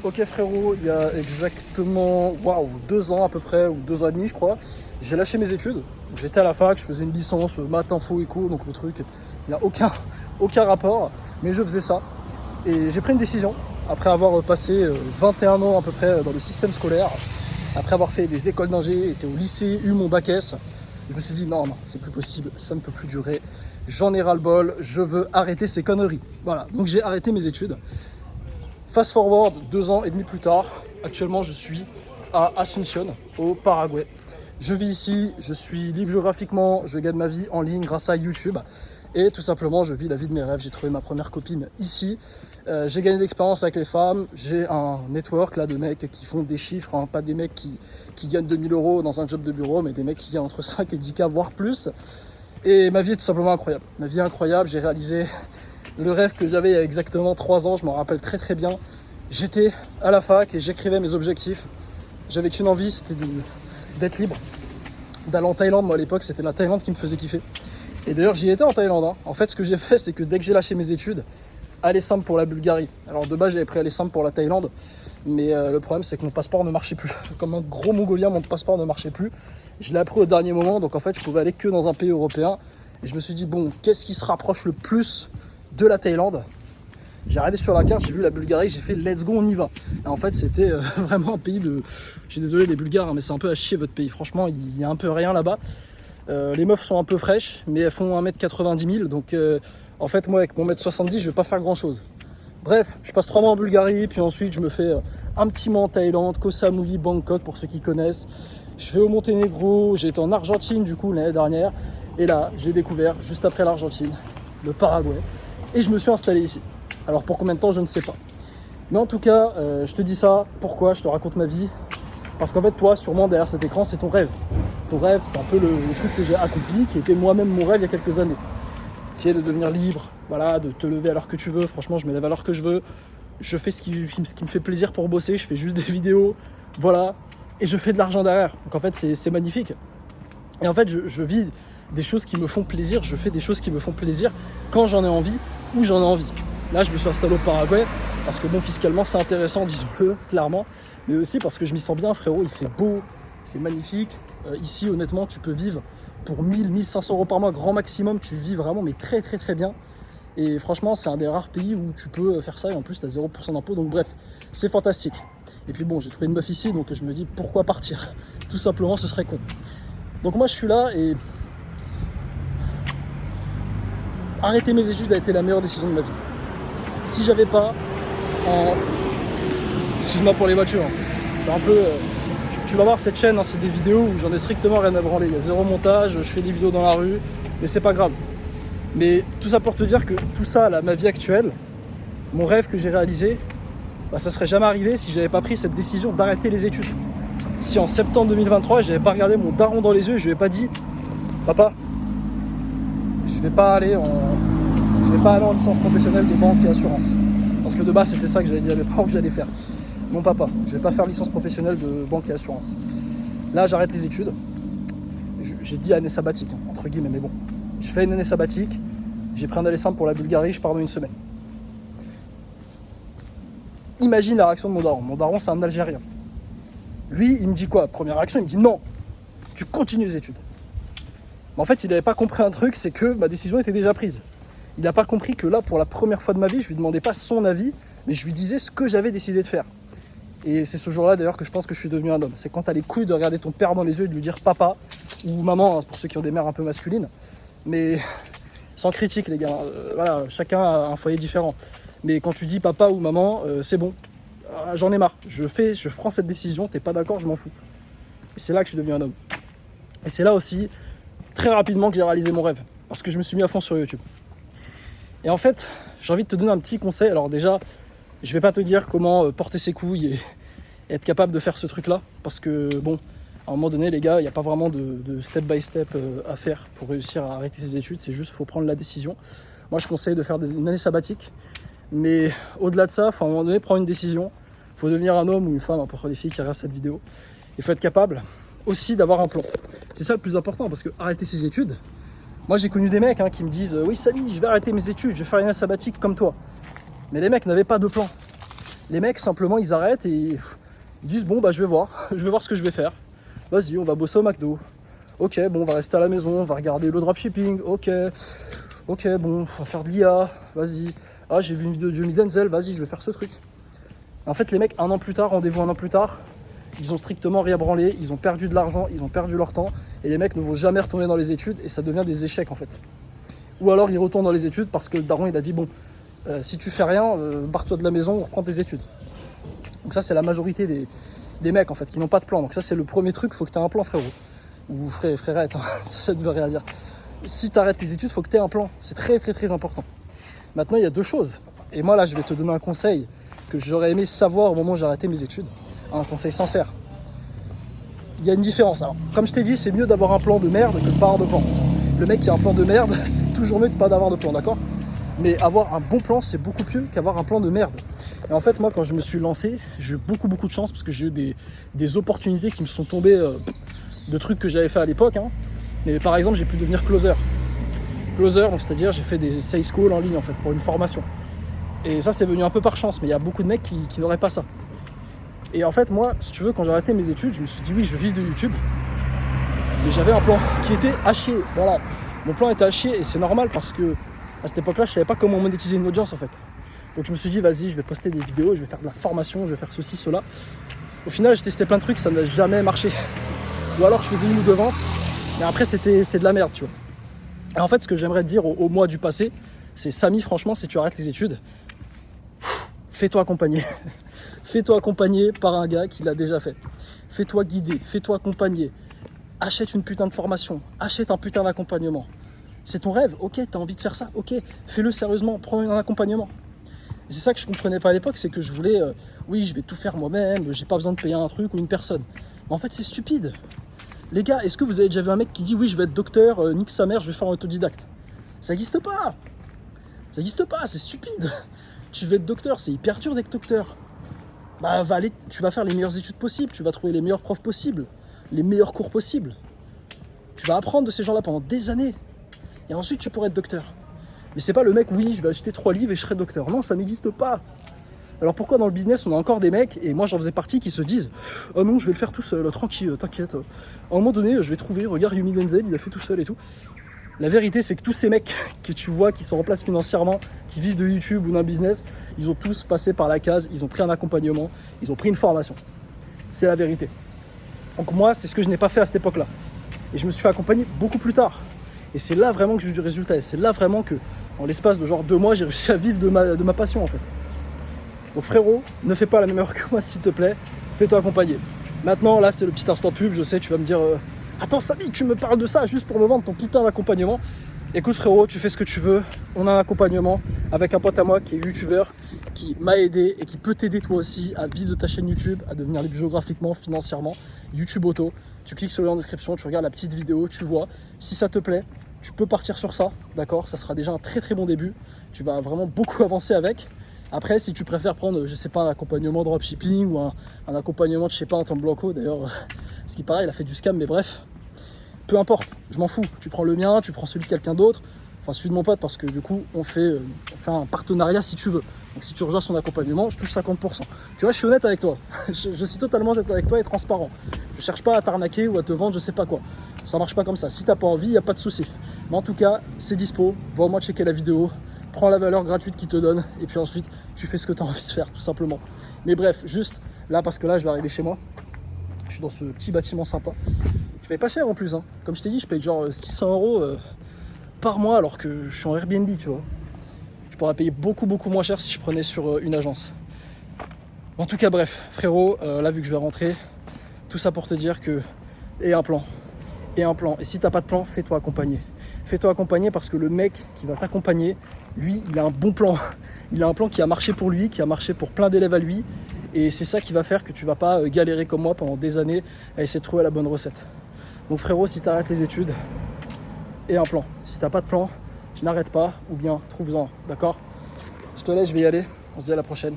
Ok frérot, il y a exactement 2 ans à peu près, ou 2 ans et demi je crois, j'ai lâché mes études. J'étais à la fac, je faisais une licence maths info éco, donc le truc qui n'a aucun rapport, mais je faisais ça. Et j'ai pris une décision, après avoir passé 21 ans à peu près dans le système scolaire, après avoir fait des écoles d'ingé, été au lycée, eu mon bac S, je me suis dit non, c'est plus possible, ça ne peut plus durer, j'en ai ras-le-bol, je veux arrêter ces conneries. Voilà, donc j'ai arrêté mes études. Fast forward, 2 ans et demi plus tard, actuellement je suis à Asunción, au Paraguay. Je vis ici, je suis libre géographiquement, je gagne ma vie en ligne grâce à YouTube. Et tout simplement, je vis la vie de mes rêves. J'ai trouvé ma première copine ici. J'ai gagné de l'expérience avec les femmes. J'ai un network là de mecs qui font des chiffres, hein, pas des mecs qui gagnent 2000 € dans un job de bureau, mais des mecs qui gagnent entre 5 et 10K, voire plus. Et ma vie est tout simplement incroyable. Ma vie est incroyable, j'ai réalisé le rêve que j'avais il y a exactement 3 ans, je m'en rappelle très très bien. J'étais à la fac et j'écrivais mes objectifs. J'avais qu'une envie, c'était d'être libre, d'aller en Thaïlande. Moi à l'époque, c'était la Thaïlande qui me faisait kiffer. Et d'ailleurs, j'y étais en Thaïlande. Hein. En fait, ce que j'ai fait, c'est que dès que j'ai lâché mes études, aller simple pour la Bulgarie. Alors de base, j'avais pris aller simple pour la Thaïlande, mais le problème, c'est que mon passeport ne marchait plus. Comme un gros mongolien, mon passeport ne marchait plus. Je l'ai appris au dernier moment, donc en fait, je pouvais aller que dans un pays européen. Et je me suis dit, bon, qu'est-ce qui se rapproche le plus de la Thaïlande? J'ai regardé sur la carte, j'ai vu la Bulgarie, j'ai fait let's go, on y va. Et en fait, c'était vraiment un pays de... Je suis désolé les Bulgares, hein, mais c'est un peu à chier votre pays. Franchement, il y a un peu rien là-bas. Les meufs sont un peu fraîches, mais elles font 1m90 000. Donc en fait, moi, avec mon 1m70, je vais pas faire grand-chose. Bref, je passe 3 mois en Bulgarie, puis ensuite, je me fais un petit mois en Thaïlande, Koh Samui, Bangkok, pour ceux qui connaissent. Je vais au Monténégro, j'ai été en Argentine, du coup, l'année dernière. Et là, j'ai découvert, juste après l'Argentine, le Paraguay. Et je me suis installé ici. Alors pour combien de temps, je ne sais pas. Mais en tout cas, je te dis ça, pourquoi je te raconte ma vie? Parce qu'en fait, toi, sûrement, derrière cet écran, c'est ton rêve. Ton rêve, c'est un peu le truc que j'ai accompli, qui était moi-même mon rêve il y a quelques années. Qui est de devenir libre, voilà, de te lever à l'heure que tu veux. Franchement, je me lève à l'heure que je veux. Je fais ce qui me fait plaisir pour bosser. Je fais juste des vidéos, voilà. Et je fais de l'argent derrière. Donc en fait, c'est magnifique. Et en fait, je vis des choses qui me font plaisir. Je fais des choses qui me font plaisir quand j'en ai envie, où j'en ai envie. Là, je me suis installé au Paraguay parce que bon, fiscalement, c'est intéressant, disons-le, clairement. Mais aussi parce que je m'y sens bien, frérot. Il fait beau, c'est magnifique. Ici, honnêtement, tu peux vivre pour 1000-1500 € par mois, grand maximum. Tu vis vraiment, mais très, très, très bien. Et franchement, c'est un des rares pays où tu peux faire ça. Et en plus, tu as 0% d'impôt. Donc bref, c'est fantastique. Et puis bon, j'ai trouvé une meuf ici, donc je me dis, pourquoi partir? Tout simplement, ce serait con. Donc moi, je suis là et... arrêter mes études a été la meilleure décision de ma vie. Si j'avais pas excuse-moi pour les voitures, c'est un peu... Tu vas voir cette chaîne, hein, c'est des vidéos où j'en ai strictement rien à branler. Il y a zéro montage, je fais des vidéos dans la rue, mais c'est pas grave. Mais tout ça pour te dire que tout ça, là, ma vie actuelle, mon rêve que j'ai réalisé, bah, ça serait jamais arrivé si j'avais pas pris cette décision d'arrêter les études. Si en septembre 2023, j'avais pas regardé mon daron dans les yeux et je lui ai pas dit, papa, je vais pas aller en licence professionnelle de banque et assurance. Parce que de base, c'était ça que j'avais dit à mes parents que j'allais faire. Non papa, je vais pas faire licence professionnelle de banque et assurance. Là, j'arrête les études. J'ai dit année sabbatique, hein, entre guillemets, mais bon. Je fais une année sabbatique. J'ai pris un aller simple pour la Bulgarie, je pars dans une semaine. Imagine la réaction de mon daron. Mon daron, c'est un Algérien. Lui, il me dit quoi? Première réaction, il me dit non, tu continues les études. Mais en fait, il n'avait pas compris un truc, c'est que ma décision était déjà prise. Il n'a pas compris que là, pour la première fois de ma vie, je lui demandais pas son avis, mais je lui disais ce que j'avais décidé de faire. Et c'est ce jour-là d'ailleurs que je pense que je suis devenu un homme. C'est quand tu as les couilles de regarder ton père dans les yeux et de lui dire papa ou maman, hein, pour ceux qui ont des mères un peu masculines. Mais sans critique les gars, voilà, chacun a un foyer différent. Mais quand tu dis papa ou maman, c'est bon, j'en ai marre. Je prends cette décision, t'es pas d'accord, je m'en fous. Et c'est là que je suis devenu un homme. Et c'est là aussi, très rapidement, que j'ai réalisé mon rêve. Parce que je me suis mis à fond sur YouTube. Et en fait, j'ai envie de te donner un petit conseil. Alors déjà, je vais pas te dire comment porter ses couilles et être capable de faire ce truc-là. Parce que bon, à un moment donné, les gars, il n'y a pas vraiment de step by step à faire pour réussir à arrêter ses études. C'est juste, il faut prendre la décision. Moi, je conseille de faire une année sabbatique. Mais au-delà de ça, il faut à un moment donné prendre une décision. Il faut devenir un homme ou une femme, hein, pour les filles qui regardent cette vidéo. Il faut être capable aussi d'avoir un plan. C'est ça le plus important, parce que arrêter ses études... Moi, j'ai connu des mecs qui me disent « Oui, Samy, je vais arrêter mes études, je vais faire une année sabbatique comme toi. » Mais les mecs n'avaient pas de plan. Les mecs, simplement, ils arrêtent et ils disent bon, bah je vais voir, je vais voir ce que je vais faire. Vas-y, on va bosser au McDo. Ok, bon, on va rester à la maison, on va regarder le dropshipping. Ok, bon, on va faire de l'IA. Vas-y. Ah, j'ai vu une vidéo de Jimmy Denzel, vas-y, je vais faire ce truc. En fait, les mecs, un an plus tard, rendez-vous un an plus tard, ils ont strictement rien branlé, ils ont perdu de l'argent, ils ont perdu leur temps, et les mecs ne vont jamais retourner dans les études, et ça devient des échecs en fait. Ou alors ils retournent dans les études parce que le daron il a dit bon, si tu fais rien, barre-toi de la maison, on reprend tes études. Donc ça c'est la majorité des mecs en fait qui n'ont pas de plan. Donc ça c'est le premier truc, faut que tu aies un plan frérot. Ou frérette, hein. Ça ne veut rien dire. Si tu arrêtes tes études, faut que tu aies un plan. C'est très très très important. Maintenant il y a deux choses. Et moi là je vais te donner un conseil que j'aurais aimé savoir au moment où j'ai arrêté mes études. Un conseil sincère. Il y a une différence. Alors, comme je t'ai dit, c'est mieux d'avoir un plan de merde que de pas avoir de plan. Le mec qui a un plan de merde, c'est toujours mieux que pas d'avoir de plan, d'accord? Mais avoir un bon plan, c'est beaucoup mieux qu'avoir un plan de merde. Et en fait, moi, quand je me suis lancé, j'ai eu beaucoup de chance parce que j'ai eu des opportunités qui me sont tombées de trucs que j'avais fait à l'époque. Hein. Mais par exemple, j'ai pu devenir closer. Closer, donc c'est-à-dire j'ai fait des sales calls en ligne en fait pour une formation. Et ça, c'est venu un peu par chance, mais il y a beaucoup de mecs qui n'auraient pas ça. Et en fait, moi, si tu veux, quand j'ai arrêté mes études, je me suis dit oui, je vais vivre de YouTube. Mais j'avais un plan qui était haché. Voilà, mon plan était haché et c'est normal parce que à cette époque-là, je savais pas comment monétiser une audience en fait. Donc je me suis dit vas-y, je vais poster des vidéos, je vais faire de la formation, je vais faire ceci, cela. Au final, j'ai testé plein de trucs, ça n'a jamais marché. Ou alors je faisais une ou deux ventes, mais après c'était de la merde, tu vois. Et en fait, ce que j'aimerais te dire au mois du passé, c'est Samy, franchement, si tu arrêtes les études, fais-toi accompagner. Fais-toi accompagner par un gars qui l'a déjà fait. Fais-toi guider, fais-toi accompagner. Achète une putain de formation, achète un putain d'accompagnement. C'est ton rêve, ok, t'as envie de faire ça, ok, fais-le sérieusement, prends un accompagnement. Et c'est ça que je comprenais pas à l'époque, c'est que je voulais, oui, je vais tout faire moi-même, j'ai pas besoin de payer un truc ou une personne. Mais en fait, c'est stupide. Les gars, est-ce que vous avez déjà vu un mec qui dit, oui, je vais être docteur, nique sa mère, je vais faire un autodidacte? Ça n'existe pas. Ça n'existe pas, c'est stupide. Tu veux être docteur, c'est hyper dur d'être docteur. Bah, tu vas faire les meilleures études possibles, tu vas trouver les meilleurs profs possibles, les meilleurs cours possibles. Tu vas apprendre de ces gens-là pendant des années. Et ensuite, tu pourrais être docteur. Mais c'est pas le mec, oui, je vais acheter 3 livres et je serai docteur. Non, ça n'existe pas. Alors pourquoi dans le business, on a encore des mecs, et moi j'en faisais partie, qui se disent « Oh non, je vais le faire tout seul, tranquille, t'inquiète. À un moment donné, je vais trouver, regarde Yumi Denzel, il a fait tout seul et tout. » La vérité, c'est que tous ces mecs que tu vois qui sont en place financièrement, qui vivent de YouTube ou d'un business, ils ont tous passé par la case, ils ont pris un accompagnement, ils ont pris une formation. C'est la vérité. Donc moi, c'est ce que je n'ai pas fait à cette époque-là. Et je me suis fait accompagner beaucoup plus tard. Et c'est là vraiment que j'ai eu du résultat. Et c'est là vraiment que, en l'espace de genre 2 mois, j'ai réussi à vivre de ma passion en fait. Donc frérot, ne fais pas la même erreur que moi s'il te plaît. Fais-toi accompagner. Maintenant, là, c'est le petit instant pub. Je sais, tu vas me dire... Attends Samy, tu me parles de ça juste pour me vendre ton putain d'accompagnement. Écoute frérot, tu fais ce que tu veux. On a un accompagnement avec un pote à moi qui est youtubeur, qui m'a aidé et qui peut t'aider toi aussi à vivre de ta chaîne YouTube, à devenir libre géographiquement, financièrement. YouTube Auto. Tu cliques sur le lien en description, tu regardes la petite vidéo, tu vois. Si ça te plaît, tu peux partir sur ça, d'accord? Ça sera déjà un très très bon début. Tu vas vraiment beaucoup avancer avec. Après, si tu préfères prendre, je sais pas, un accompagnement dropshipping ou un accompagnement de, je sais pas, Antoine Blanco, d'ailleurs, ce qui paraît, il a fait du scam, mais bref. Peu importe, je m'en fous. Tu prends le mien, tu prends celui de quelqu'un d'autre, enfin celui de mon pote, parce que du coup, on fait un partenariat si tu veux. Donc si tu rejoins son accompagnement, je touche 50%. Tu vois, je suis honnête avec toi. Je suis totalement honnête avec toi et transparent. Je cherche pas à t'arnaquer ou à te vendre, je sais pas quoi. Ça marche pas comme ça. Si t'as pas envie, il n'y a pas de souci. Mais en tout cas, c'est dispo. Va au moins checker la vidéo. Prends la valeur gratuite qu'il te donne. Et puis ensuite, tu fais ce que tu as envie de faire, tout simplement. Mais bref, juste là, parce que là, je vais arriver chez moi. Je suis dans ce petit bâtiment sympa. Je paye pas cher en plus. Hein. Comme je t'ai dit, je paye genre 600 € par mois alors que je suis en Airbnb, tu vois. Je pourrais payer beaucoup moins cher si je prenais sur une agence. En tout cas, bref, frérot, là, vu que je vais rentrer, tout ça pour te dire que... Et un plan. Et un plan. Et si t'as pas de plan, fais-toi accompagner. Fais-toi accompagner parce que le mec qui va t'accompagner, lui, il a un bon plan. Il a un plan qui a marché pour lui, qui a marché pour plein d'élèves à lui. Et c'est ça qui va faire que tu vas pas galérer comme moi pendant des années à essayer de trouver la bonne recette. Donc frérot, si tu arrêtes les études, et un plan. Si t'as pas de plan, n'arrête pas ou bien trouve-en, d'accord? Je te laisse, je vais y aller. On se dit à la prochaine.